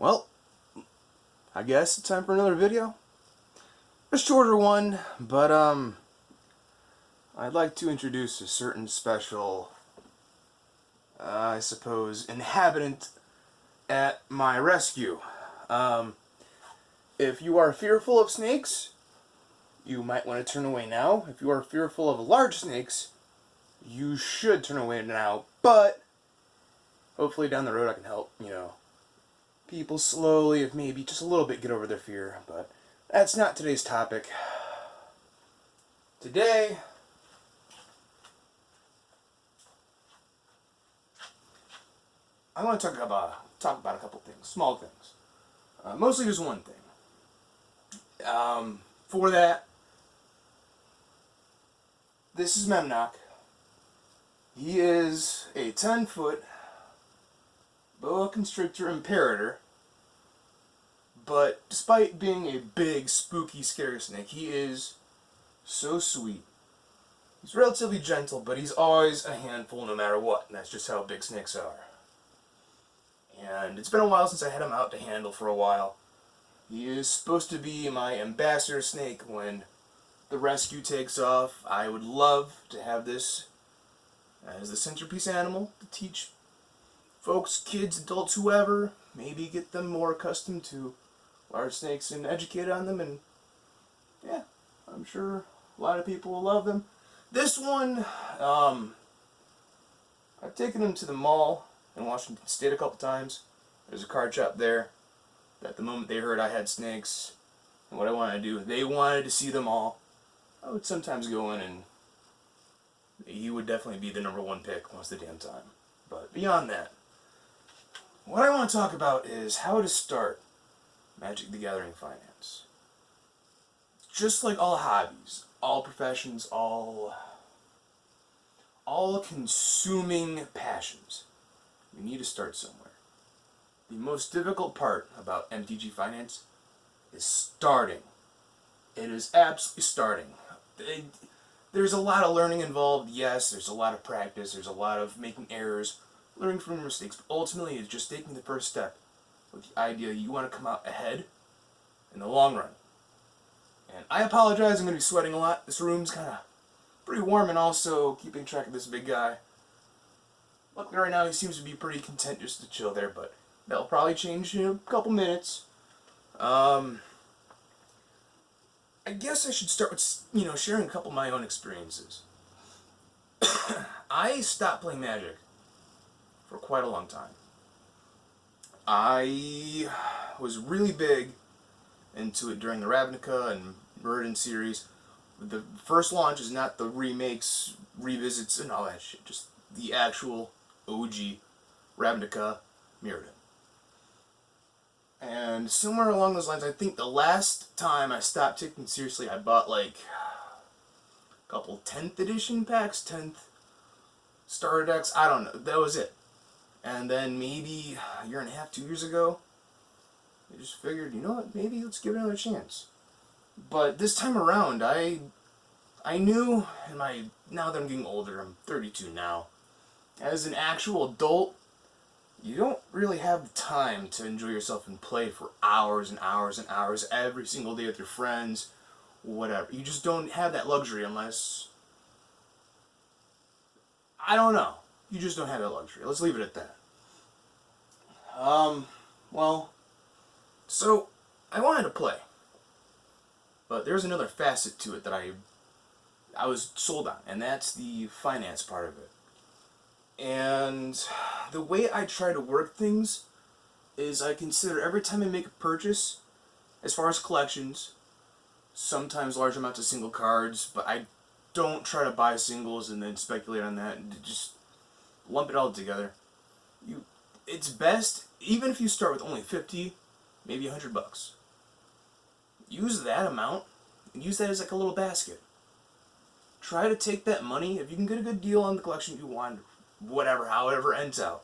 Well, I guess it's time for another video. A shorter one, but I'd like to introduce a certain special, I suppose, inhabitant at my rescue. If you are fearful of snakes, you might want to turn away now. If you are fearful of large snakes, you should turn away now, but hopefully down the road I can help, people slowly, if maybe just a little bit, get over their fear, but that's not today's topic. Today, I want to talk about a couple things, small things, mostly just one thing. For that, this is Memnoch. He is a 10-foot boa constrictor imperator, but despite being a big, spooky, scary snake, he is so sweet. He's relatively gentle, but he's always a handful no matter what, and that's just how big snakes are. And it's been a while since I had him out to handle for a while. He is supposed to be my ambassador snake when the rescue takes off. I would love to have this as the centerpiece animal to teach folks, kids, adults, whoever, maybe get them more accustomed to large snakes and educated on them, and yeah, I'm sure a lot of people will love them. This one, I've taken him to the mall in Washington State a couple times. There's a card shop there. At the moment they heard I had snakes and what I wanted to do, they wanted to see them all. I would sometimes go in and he would definitely be the number one pick most of the damn time. But beyond that, what I want to talk about is how to start Magic the Gathering finance. Just like all hobbies, all professions, all consuming passions, you need to start somewhere. The most difficult part about MTG Finance is starting. It is absolutely starting. There's a lot of learning involved, yes, there's a lot of practice, there's a lot of making errors, learning from your mistakes, but ultimately it's just taking the first step with the idea you want to come out ahead in the long run. And I apologize, I'm going to be sweating a lot. This room's kind of pretty warm, and also keeping track of this big guy. Luckily right now he seems to be pretty content just to chill there, but that'll probably change in a couple minutes. I guess I should start with, sharing a couple of my own experiences. I stopped playing Magic for quite a long time. I was really big into it during the Ravnica and Mirrodin series. The first launch is not the remakes, revisits, and all that shit. Just the actual OG Ravnica Mirrodin. And somewhere along those lines, I think the last time I stopped taking seriously, I bought like a couple 10th edition packs, 10th starter decks, I don't know, that was it. And then maybe a year and a half, 2 years ago, I just figured, you know what, maybe let's give it another chance. But this time around, I knew, now that I'm getting older, I'm 32 now, as an actual adult, you don't really have the time to enjoy yourself and play for hours and hours and hours every single day with your friends, whatever. You just don't have that luxury unless, I don't know. You just don't have that luxury. Let's leave it at that. So I wanted to play, but there's another facet to it that I was sold on, and that's the finance part of it. And the way I try to work things is I consider every time I make a purchase, as far as collections, sometimes large amounts of single cards, but I don't try to buy singles and then speculate on that and just lump it all together. It's best, even if you start with only 50, maybe $100. Use that amount and use that as like a little basket. Try to take that money, if you can get a good deal on the collection you want, whatever, however ends out.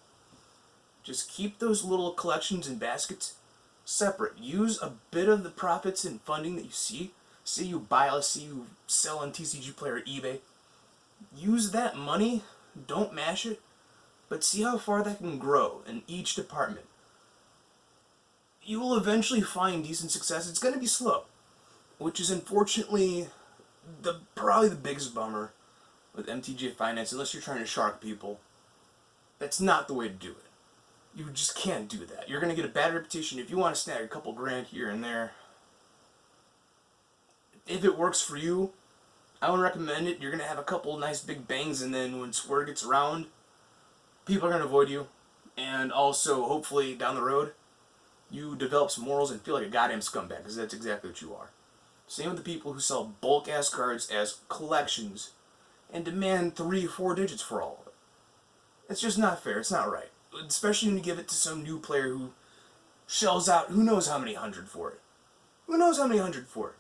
Just keep those little collections and baskets separate. Use a bit of the profits and funding that you see. Say you buy, let's say you sell on TCG Player or eBay. Use that money, don't mash it, but see how far that can grow in each department. you will eventually find decent success. It's going to be slow, which is unfortunately probably the biggest bummer with MTG Finance, unless you're trying to shark people. That's not the way to do it. You just can't do that. You're going to get a bad reputation if you want to snag a couple grand here and there. If it works for you, I would recommend it. You're going to have a couple nice big bangs, and then when word gets around, people are going to avoid you. And also, hopefully, down the road, you develop some morals and feel like a goddamn scumbag, because that's exactly what you are. Same with the people who sell bulk-ass cards as collections and demand 3-4 digits for all of it. It's just not fair. It's not right. Especially when you give it to some new player who shells out who knows how many hundred for it. Who knows how many hundred for it?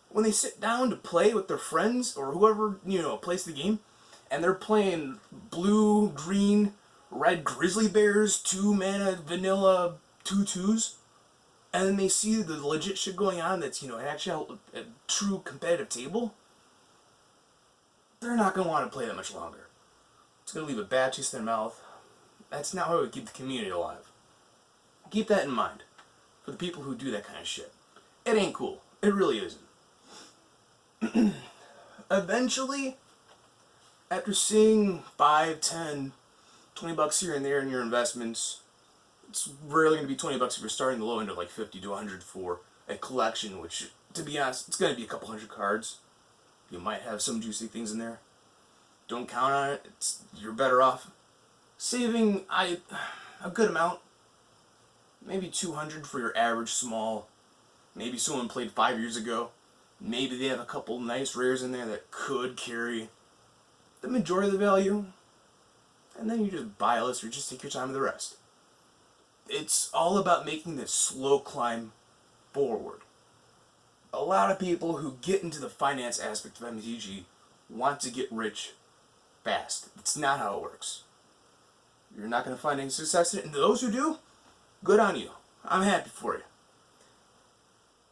When they sit down to play with their friends or whoever, plays the game, and they're playing blue, green, red grizzly bears, 2-mana, vanilla, 2/2s, and then they see the legit shit going on that's, actually a true competitive table, they're not going to want to play that much longer. It's going to leave a bad taste in their mouth. That's not how we keep the community alive. Keep that in mind for the people who do that kind of shit. It ain't cool. It really isn't. Eventually, after seeing 5, 10, 20 bucks here and there in your investments, it's rarely going to be 20 bucks if you're starting the low end of like 50 to 100 for a collection, which, to be honest, it's going to be a couple hundred cards. You might have some juicy things in there. Don't count on it. You're better off saving a good amount. Maybe 200 for your average small. Maybe someone played 5 years ago. Maybe they have a couple nice rares in there that could carry the majority of the value. And then you just buy a list or just take your time with the rest. It's all about making this slow climb forward. A lot of people who get into the finance aspect of MTG want to get rich fast. It's not how it works. You're not going to find any success in it. And those who do, good on you. I'm happy for you.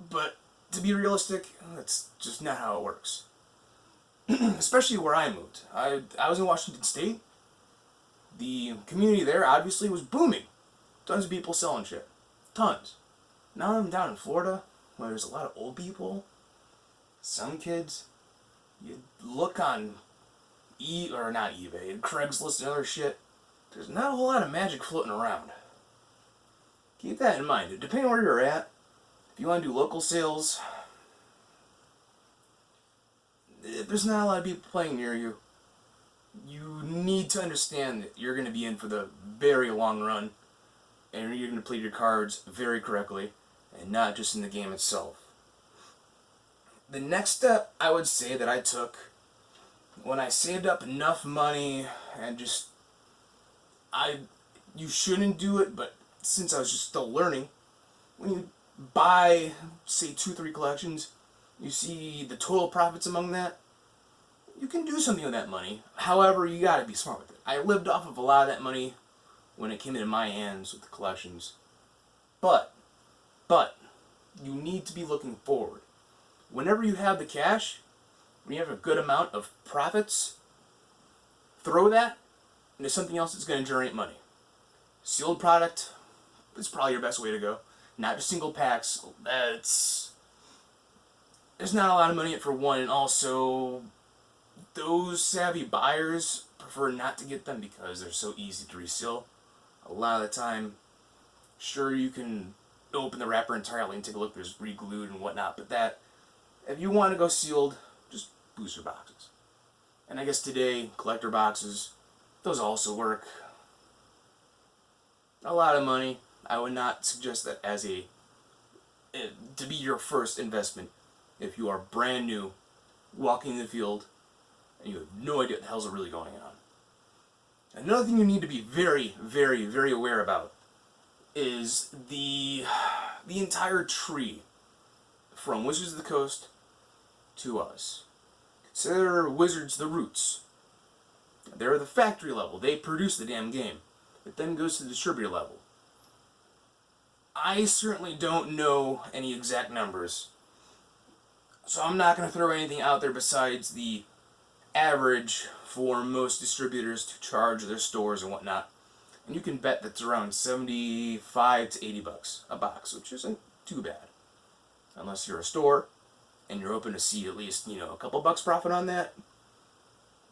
But to be realistic, that's just not how it works. Especially where I moved. I was in Washington State. The community there obviously was booming. Tons of people selling shit. Tons. Now I'm down in Florida, where there's a lot of old people, some kids. You look on eBay, Craigslist and other shit. There's not a whole lot of magic floating around. Keep that in mind. Depending on where you're at, if you want to do local sales, if there's not a lot of people playing near you, you need to understand that you're going to be in for the very long run, and you're going to play your cards very correctly, and not just in the game itself. The next step I would say that I took when I saved up enough money and you shouldn't do it, but since I was just still learning, when you buy, say, 2-3 collections, you see the total profits among that, you can do something with that money. However, you gotta be smart with it. I lived off of a lot of that money when it came into my hands with the collections. But, you need to be looking forward. Whenever you have the cash, when you have a good amount of profits, throw that into something else that's going to generate money. Sealed product is probably your best way to go. Not just single packs. There's not a lot of money in it for one, and also those savvy buyers prefer not to get them because they're so easy to reseal. A lot of the time, sure, you can open the wrapper entirely and take a look. There's re-glued and whatnot, but if you want to go sealed, just booster boxes. And I guess today, collector boxes, those also work. A lot of money. I would not suggest that as to be your first investment if you are brand new, walking the field, and you have no idea what the hell's really going on. Another thing you need to be very, very, very aware about is the entire tree from Wizards of the Coast to us. Consider Wizards the roots. They're the factory level. They produce the damn game. It then goes to the distributor level. I certainly don't know any exact numbers, so I'm not going to throw anything out there besides the average for most distributors to charge their stores and whatnot. and you can bet that's around 75 to 80 bucks a box, which isn't too bad. Unless you're a store and you're hoping to see at least, a couple bucks profit on that,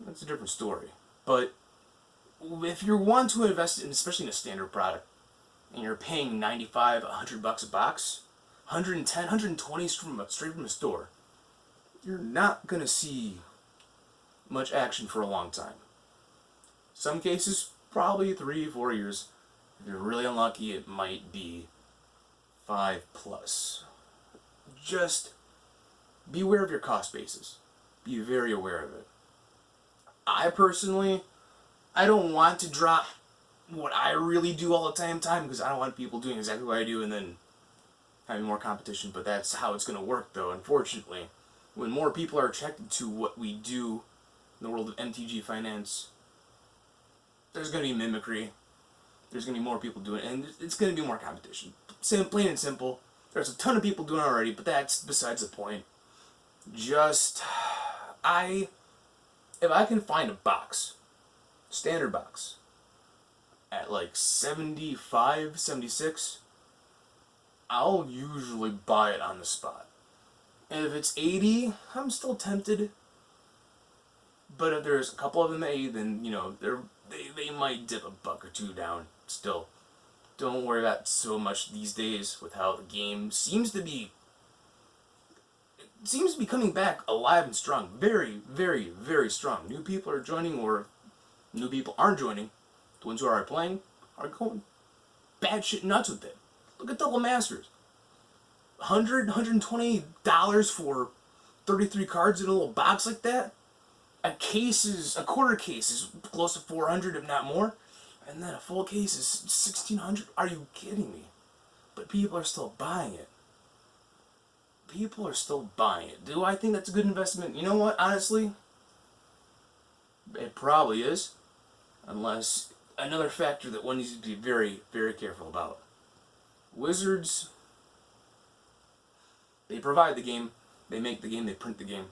that's a different story. But if you want to invest in, especially in a standard product, and you're paying 95, 100 bucks a box, 110, 120 straight from a store, you're not going to see much action for a long time. Some cases, probably 3-4 years. If you're really unlucky, it might be 5+. Just be aware of your cost basis. Be very aware of it. I personally, I don't want to drop what I really do all the time because I don't want people doing exactly what I do and then having more competition, but that's how it's going to work though, unfortunately. When more people are attracted to what we do in the world of MTG finance, there's going to be mimicry, there's going to be more people doing it, and it's going to be more competition. Plain and simple, there's a ton of people doing it already, but that's besides the point. Just, if I can find a box, standard box, at like 75, 76, I'll usually buy it on the spot. And if it's 80, I'm still tempted. But if there's a couple of them at 80, then, they might dip a buck or two down still. Don't worry about it so much these days with how the game seems to be coming back alive and strong. Very, very, very strong. New people are joining, or new people aren't joining. The ones who are playing are going bad shit nuts with it. Look at Double Masters. $120 for 33 cards in a little box like that? A quarter case is close to 400 if not more. And then a full case is 1,600. Are you kidding me? But people are still buying it. People are still buying it. Do I think that's a good investment? You know what, honestly? It probably is. Unless, another factor that one needs to be very, very careful about. Wizards, they provide the game, they make the game, they print the game.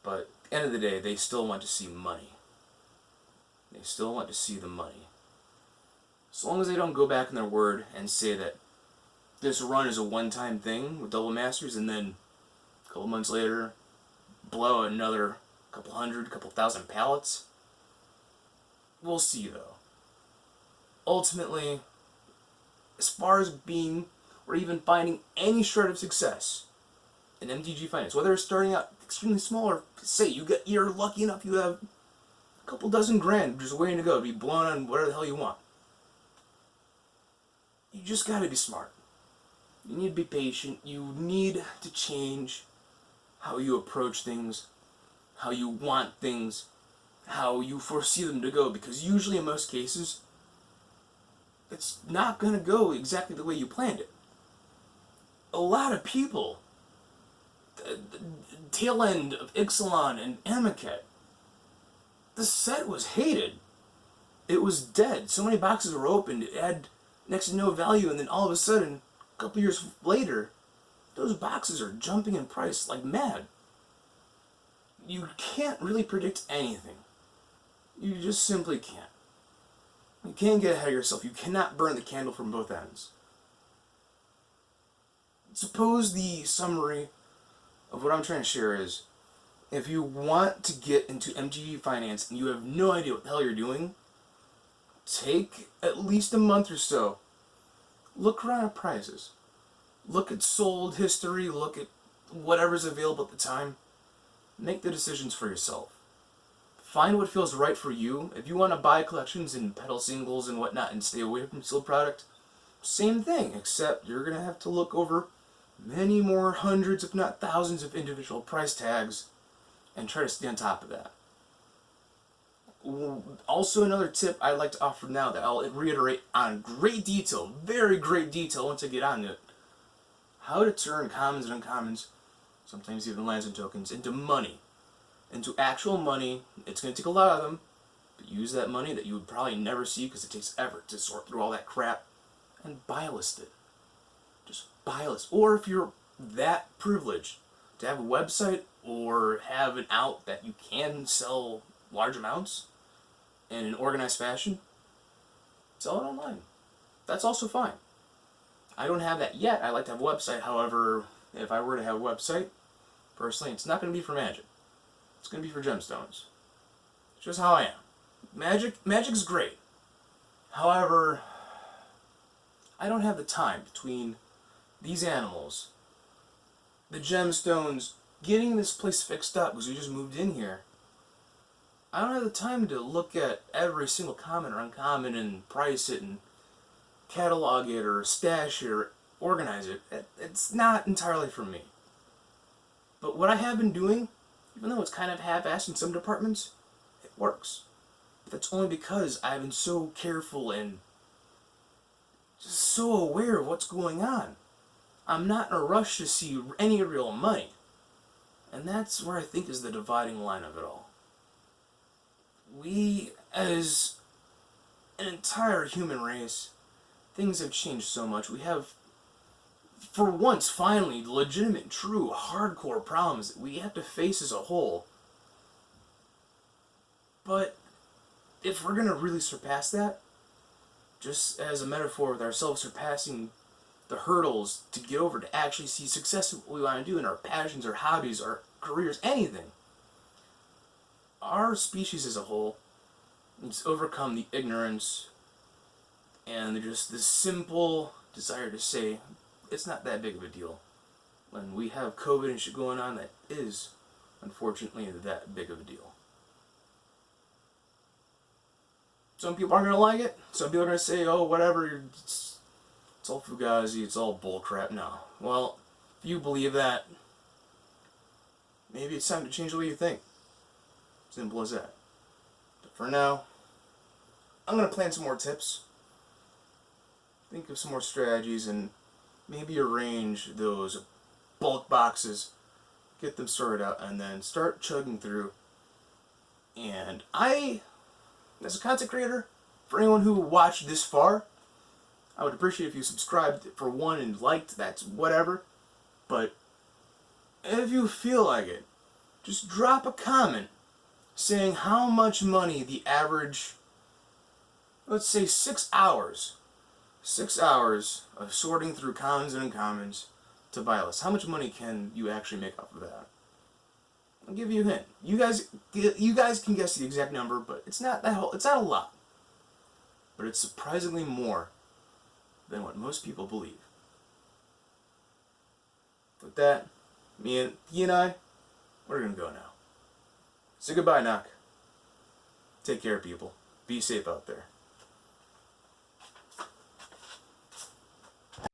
But at the end of the day, they still want to see money. They still want to see the money. As long as they don't go back on their word and say that this run is a one-time thing with Double Masters, and then a couple months later, blow out another couple hundred, couple thousand pallets. We'll see, though. Ultimately, as far as being, or even finding any shred of success in MTG Finance, whether it's starting out extremely small, or say you're lucky enough you have a couple dozen grand just waiting to go, to be blown on whatever the hell you want. You just gotta be smart. You need to be patient. You need to change how you approach things, how you want things, how you foresee them to go, because usually in most cases, it's not going to go exactly the way you planned it. A lot of people, the tail end of Ixalan and Amonkhet, the set was hated. It was dead. So many boxes were opened, it had next to no value, and then all of a sudden, a couple years later, those boxes are jumping in price like mad. You can't really predict anything. You just simply can't. You can't get ahead of yourself. You cannot burn the candle from both ends. Suppose the summary of what I'm trying to share is, if you want to get into MTG Finance and you have no idea what the hell you're doing, take at least a month or so. Look around at prices. Look at sold history. Look at whatever's available at the time. Make the decisions for yourself. Find what feels right for you. If you want to buy collections and pedal singles and whatnot and stay away from sealed product, same thing, except you're going to have to look over many more hundreds, if not thousands, of individual price tags and try to stay on top of that. Also, another tip I'd like to offer now that I'll reiterate on great detail, very great detail once I get on it, how to turn commons and uncommons, sometimes even lands and tokens, into money. Into actual money. It's going to take a lot of them, but use that money that you would probably never see because it takes effort to sort through all that crap, and buy list it. Just buy list. Or if you're that privileged to have a website or have an out that you can sell large amounts in an organized fashion, sell it online. That's also fine. I don't have that yet. I like to have a website. However, if I were to have a website, personally, it's not going to be for magic. It's going to be for gemstones. It's just how I am. Magic's great. However, I don't have the time between these animals, the gemstones, getting this place fixed up because we just moved in here. I don't have the time to look at every single common or uncommon and price it and catalog it or stash it or organize it. It's not entirely for me. But what I have been doing, even though it's kind of half-assed in some departments, it works. That's only because I've been so careful and just so aware of what's going on. I'm not in a rush to see any real money. And that's where I think is the dividing line of it all. We, as an entire human race, things have changed so much. We have, for once, finally, legitimate, true, hardcore problems that we have to face as a whole. But if we're going to really surpass that, just as a metaphor with ourselves surpassing the hurdles to get over to actually see success in what we want to do in our passions, our hobbies, our careers, anything, our species as a whole needs to overcome the ignorance and just this simple desire to say it's not that big of a deal when we have COVID and shit going on that is, unfortunately, that big of a deal. Some people aren't going to like it. Some people are going to say, oh, whatever, it's all fugazi, it's all bullcrap. No. Well, if you believe that, maybe it's time to change the way you think. Simple as that. But for now, I'm going to plan some more tips. Think of some more strategies and maybe arrange those bulk boxes, get them sorted out, and then start chugging through. And as a content creator, for anyone who watched this far, I would appreciate if you subscribed for one and liked, that's whatever. But if you feel like it, just drop a comment saying how much money the average, let's say 6 hours of sorting through commons and uncommons to buy a list. How much money can you actually make off of that? I'll give you a hint. You guys can guess the exact number, but it's not a lot. But it's surprisingly more than what most people believe. With that, me and I, we're gonna go now. Say goodbye, Knock. Take care, people. Be safe out there.